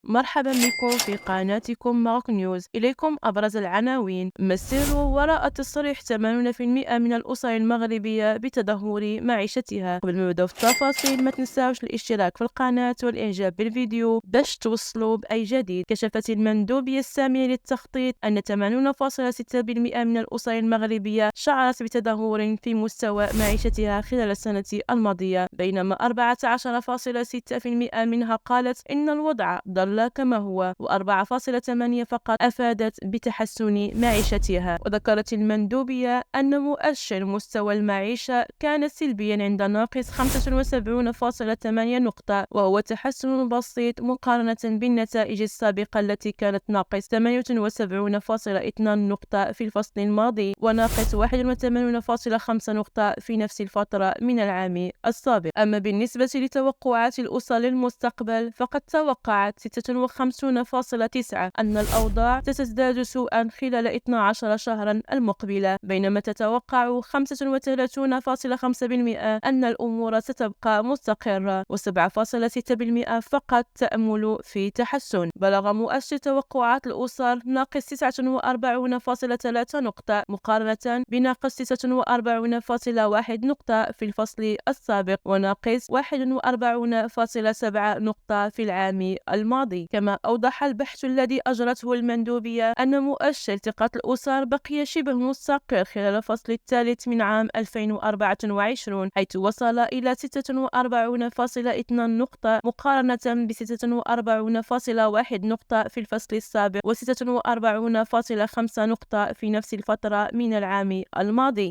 مرحبا بكم في قناتكم ماروك نيوز. إليكم أبرز العناوين. ما السر وراء تصريح 80% من الأسر المغربية بتدهور معيشتها؟ قبل ما نبداو في التفاصيل ما تنساوش الاشتراك في القناة والإعجاب بالفيديو باش توصلوا بأي جديد. كشفت المندوبية السامية للتخطيط أن 80.6% من الأسر المغربية شعرت بتدهور في مستوى معيشتها خلال السنة الماضية، بينما 14.6% منها قالت إن الوضع ظل كما هو، و4.8 فقط أفادت بتحسن معيشتها. وذكرت المندوبية أن مؤشر مستوى المعيشة كان سلبيا عند ناقص 75.8 نقطة، وهو تحسن بسيط مقارنة بالنتائج السابقة التي كانت ناقص 78.2 نقطة في الفصل الماضي، وناقص 81.5 نقطة في نفس الفترة من العام السابق. أما بالنسبة لتوقعات الأسر للمستقبل فقد توقعت 56.9 أن الأوضاع ستزداد سوءا خلال 12 شهرا المقبلة، بينما تتوقع 35.5% أن الأمور ستبقى مستقرة، و7.6% فقط تأمل في تحسن. بلغ مؤشر توقعات الأسر ناقص 49.3 نقطة مقارنة بناقص 49.1 نقطة في الفصل السابق، وناقص 41.7 نقطة في العام الماضي. كما أوضح البحث الذي أجرته المندوبية أن مؤشر ثقة الأسر بقي شبه مستقر خلال الفصل الثالث من عام 2024، حيث وصل إلى 46.2 نقطة مقارنة ب 46.1 نقطة في الفصل السابق، و 46.5 نقطة في نفس الفترة من العام الماضي.